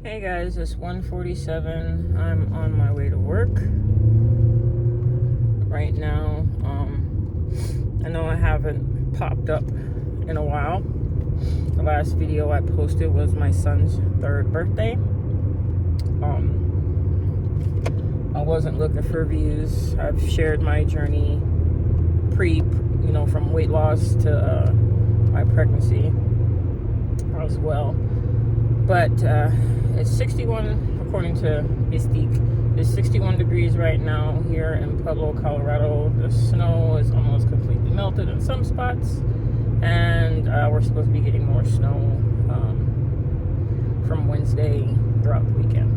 Hey guys, it's 1:47. I'm on my way to work right now. I know I haven't popped up in a while. The last video I posted was my son's 3rd birthday. I wasn't looking for views. I've shared my journey from weight loss to my pregnancy as well. But it's 61, according to Mystique. It's 61 degrees right now here in Pueblo, Colorado. The snow is almost completely melted in some spots, and we're supposed to be getting more snow from Wednesday throughout the weekend.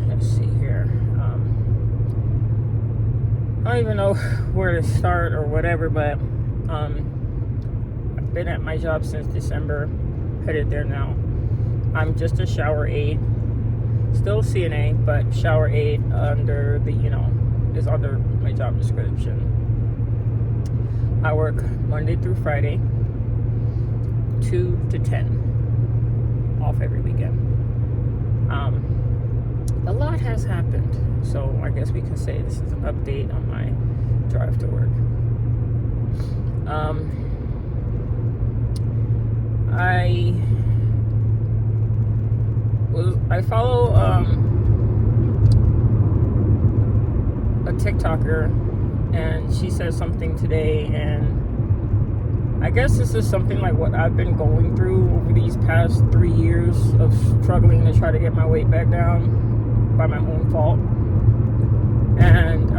Let's see here. I don't even know where to start or whatever, but I've been at my job since December, headed there now. I'm just a shower aide, still CNA, but shower aide under is under my job description. I work Monday through Friday, 2 to 10, off every weekend. A lot has happened, so I guess we can say this is an update on my drive to work. I follow a TikToker, and she said something today, and I guess this is something like what I've been going through over these past 3 years of struggling to try to get my weight back down by my own fault. And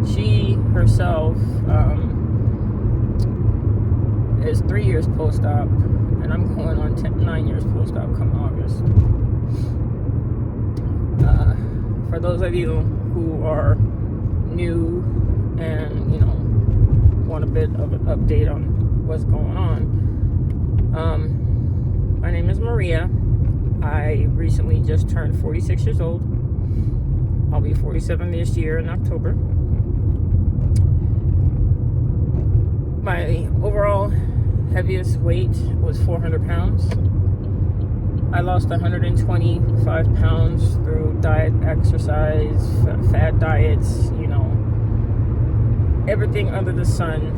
she herself is 3 years post-op, and I'm going on 9 years post-op come August. For those of you who are new and want a bit of an update on what's going on, my name is Maria. I recently just turned 46 years old. I'll be 47 this year in October. My overall heaviest weight was 400 pounds. I lost 125 pounds through diet, exercise, fad diets, everything under the sun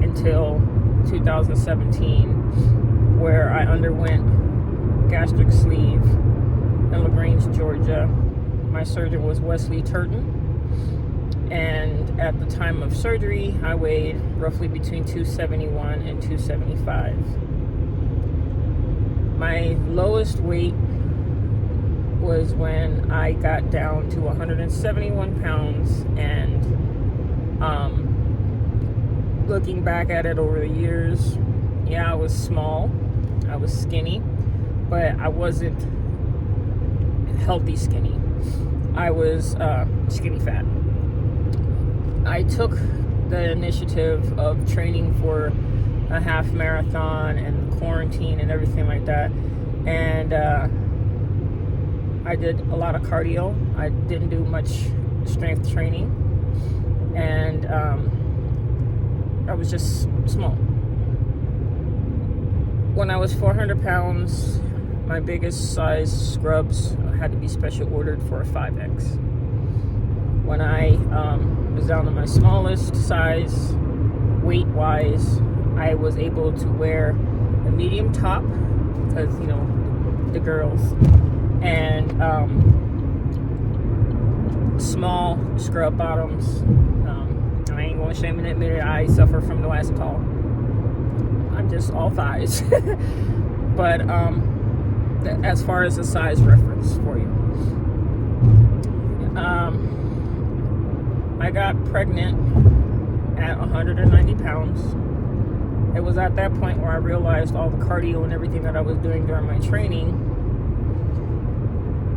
until 2017, where I underwent gastric sleeve in LaGrange, Georgia. My surgeon was Wesley Turton, and at the time of surgery, I weighed roughly between 271 and 275. My lowest weight was when I got down to 171 pounds, and looking back at it over the years, I was small, I was skinny, but I wasn't healthy skinny. I was skinny fat. I took the initiative of training for a half marathon and quarantine and everything like that, and I did a lot of cardio. I didn't do much strength training, and I was just small. When I was 400 pounds, my biggest size scrubs had to be special ordered for a 5X. When I was down to my smallest size, weight-wise, I was able to wear a medium top, because, the girls, and small scrub bottoms. I ain't gonna shame and admit it, I suffer from no ass at all. I'm just all thighs. But as far as the size reference for you, I got pregnant at 190 pounds. It was at that point where I realized all the cardio and everything that I was doing during my training.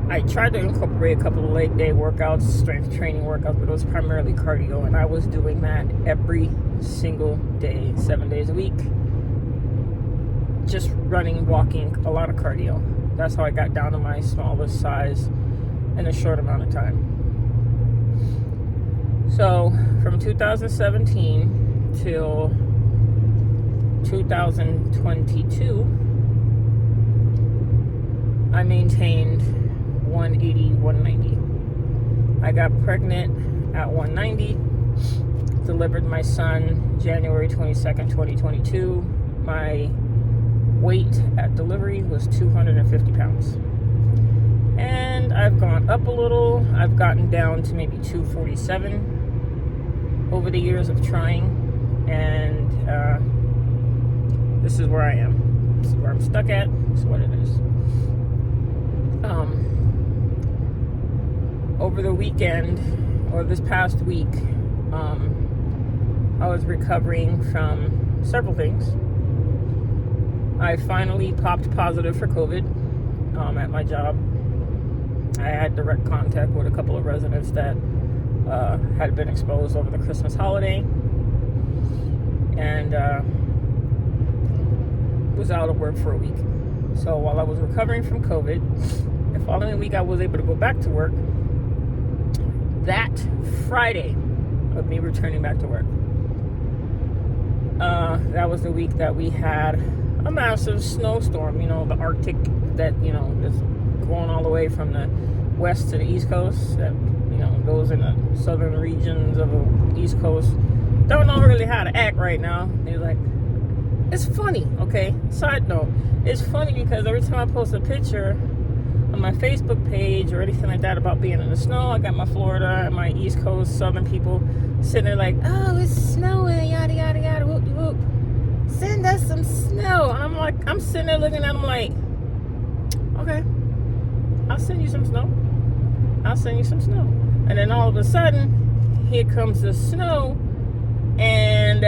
I tried to incorporate a couple of leg day workouts, strength training workouts, but it was primarily cardio, and I was doing that every single day, 7 days a week. Just running, walking, a lot of cardio. That's how I got down to my smallest size in a short amount of time. So from 2017 till 2022, I maintained 180, 190. I got pregnant at 190, delivered my son January 22nd, 2022. My weight at delivery was 250 pounds. And I've gone up a little. I've gotten down to maybe 247 over the years of trying. And this is where I am. This is where I'm stuck at. This is what it is. Over the weekend, or this past week, I was recovering from several things. I finally popped positive for COVID at my job. I had direct contact with a couple of residents that had been exposed over the Christmas holiday, and was out of work for a week. So while I was recovering from COVID, the following week I was able to go back to work. That Friday of me returning back to work, that was the week that we had a massive snowstorm, the Arctic that, is going all the way from the west to the east coast, that, goes in the southern regions of the east coast. Don't know really how to act right now. They're like, it's funny, okay? Side note, it's funny because every time I post a picture on my Facebook page or anything like that about being in the snow, I got my Florida and my East Coast southern people sitting there like, oh, it's snowing, yada, yada, yada, whoop, whoop. Send us some snow. And I'm sitting there looking at them like, okay, I'll send you some snow. I'll send you some snow. And then all of a sudden, here comes the snow, and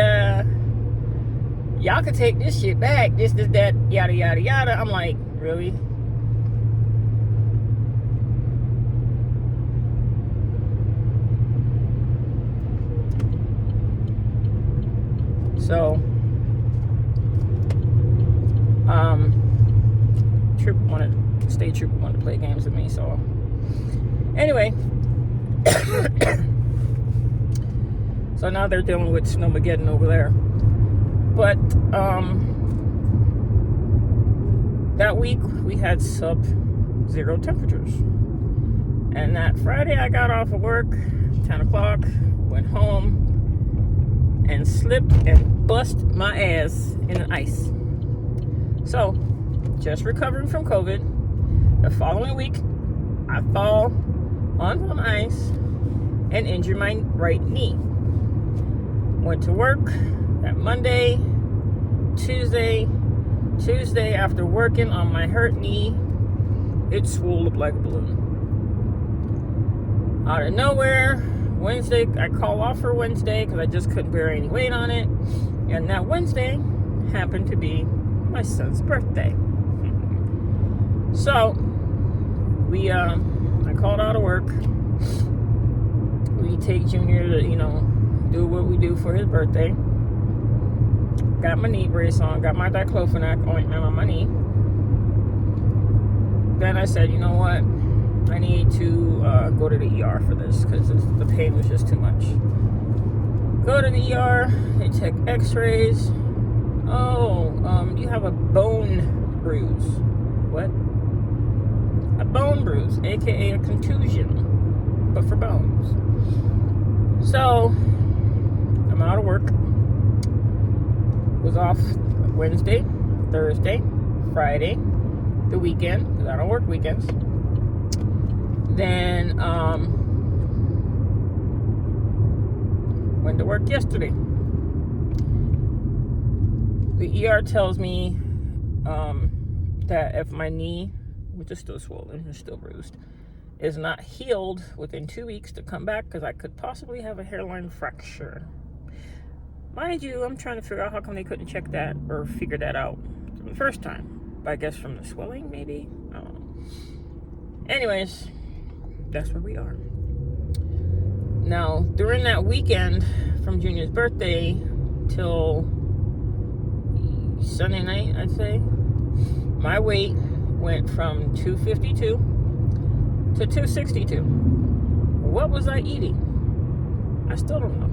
y'all could take this shit back. This, that, yada, yada, yada. I'm like, really? So, State Trooper wanted to play games with me, so anyway. So now they're dealing with Snowmageddon over there. But that week we had sub-zero temperatures. And that Friday I got off of work, 10 o'clock, went home, and slipped and bust my ass in the ice. So, just recovering from COVID. The following week, I fall on some ice and injured my right knee. Went to work that Monday, Tuesday after working on my hurt knee, it swelled up like a balloon. Out of nowhere, Wednesday, I called off for Wednesday because I just couldn't bear any weight on it. And that Wednesday happened to be my son's birthday. So, I called out of work. We take Junior to, do what we do for his birthday. Got my knee brace on, got my diclofenac ointment on my knee. Then I said, you know what? I need to go to the ER for this because the pain was just too much. Go to the ER, they check x-rays. Oh, you have a bone bruise. What? A bone bruise, aka a contusion, but for bones. So, I'm out of work. Was off Wednesday, Thursday, Friday, the weekend, because I don't work weekends. Then, went to work yesterday. The ER tells me that if my knee, which is still swollen, it's still bruised, is not healed within 2 weeks to come back, because I could possibly have a hairline fracture. Mind you, I'm trying to figure out how come they couldn't check that or figure that out the first time. I guess from the swelling, maybe? I don't know. Anyways, that's where we are. Now, during that weekend from Junior's birthday till Sunday night, I'd say, my weight went from 252 to 262. What was I eating? I still don't know.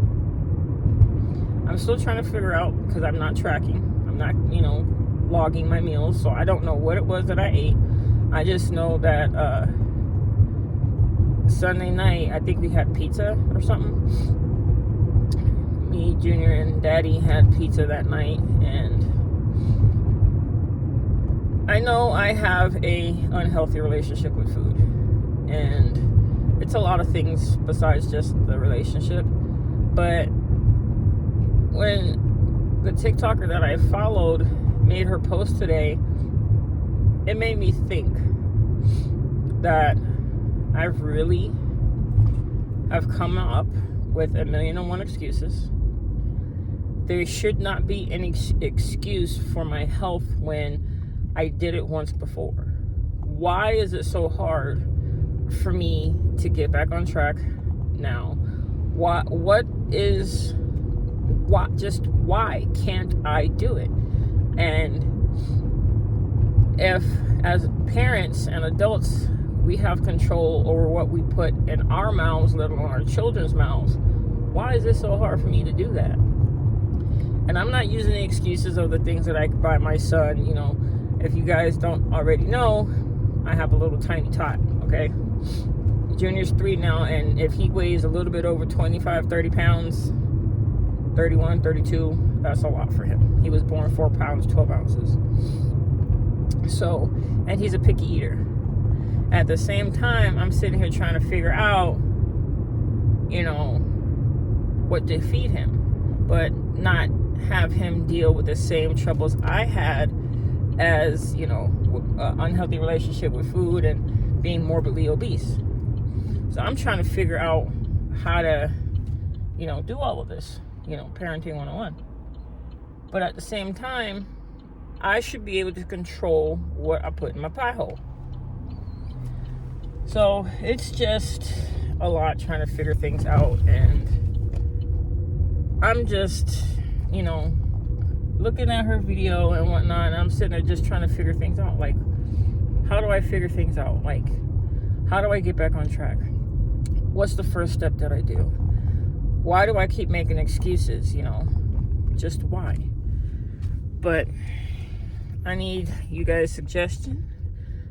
I'm still trying to figure out, because I'm not tracking. I'm not, logging my meals, so I don't know what it was that I ate. I just know that Sunday night, I think we had pizza or something. Me, Junior, and Daddy had pizza that night, and I know I have a unhealthy relationship with food, and it's a lot of things besides just the relationship. But when the TikToker that I followed made her post today, it made me think that I really have come up with 1,000,001 excuses. There should not be any excuse for my health when I did it once before. Why is it so hard for me to get back on track now? Why can't I do it? And if as parents and adults we have control over what we put in our mouths, let alone our children's mouths, why is it so hard for me to do that? And I'm not using the excuses of the things that I could buy my son. If you guys don't already know, I have a little tiny tot, okay? Junior's 3 now, and if he weighs a little bit over 25, 30 pounds, 31, 32, that's a lot for him. He was born 4 pounds, 12 ounces. So, and he's a picky eater. At the same time, I'm sitting here trying to figure out, what to feed him, but not have him deal with the same troubles I had as, unhealthy relationship with food and being morbidly obese. So I'm trying to figure out how to, do all of this, parenting 101. But at the same time, I should be able to control what I put in my pie hole. So it's just a lot trying to figure things out, and I'm just, looking at her video and whatnot, and I'm sitting there just trying to figure things out. Like, how do I figure things out? Like, how do I get back on track? What's the first step that I do? Why do I keep making excuses? Just why? But I need you guys' suggestion.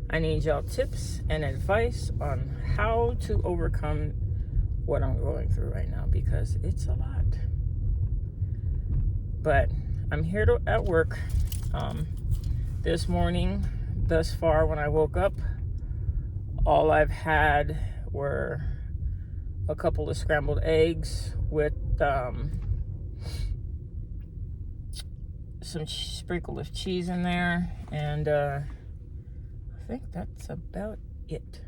I need y'all tips and advice on how to overcome what I'm going through right now, because it's a lot. But I'm here at work. This morning, thus far, when I woke up, all I've had were a couple of scrambled eggs with some sprinkle of cheese in there, and I think that's about it.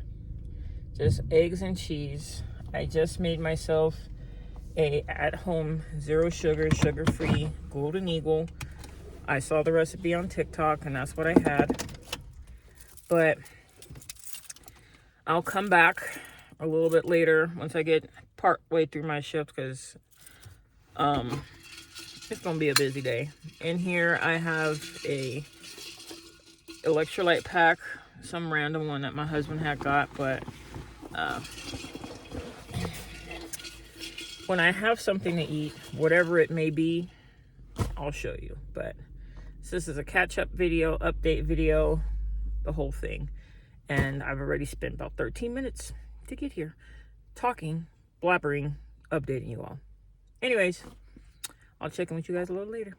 Just eggs and cheese. I just made myself a at-home zero sugar, sugar-free Golden Eagle. I saw the recipe on TikTok, and that's what I had. But I'll come back a little bit later once I get part way through my shift, because it's gonna be a busy day. In here I have a electrolyte pack, some random one that my husband had got, but when I have something to eat, whatever it may be, I'll show you. But this is a catch-up video, update video, the whole thing. And I've already spent about 13 minutes to get here, talking, blabbering, updating you all. Anyways, I'll check in with you guys a little later.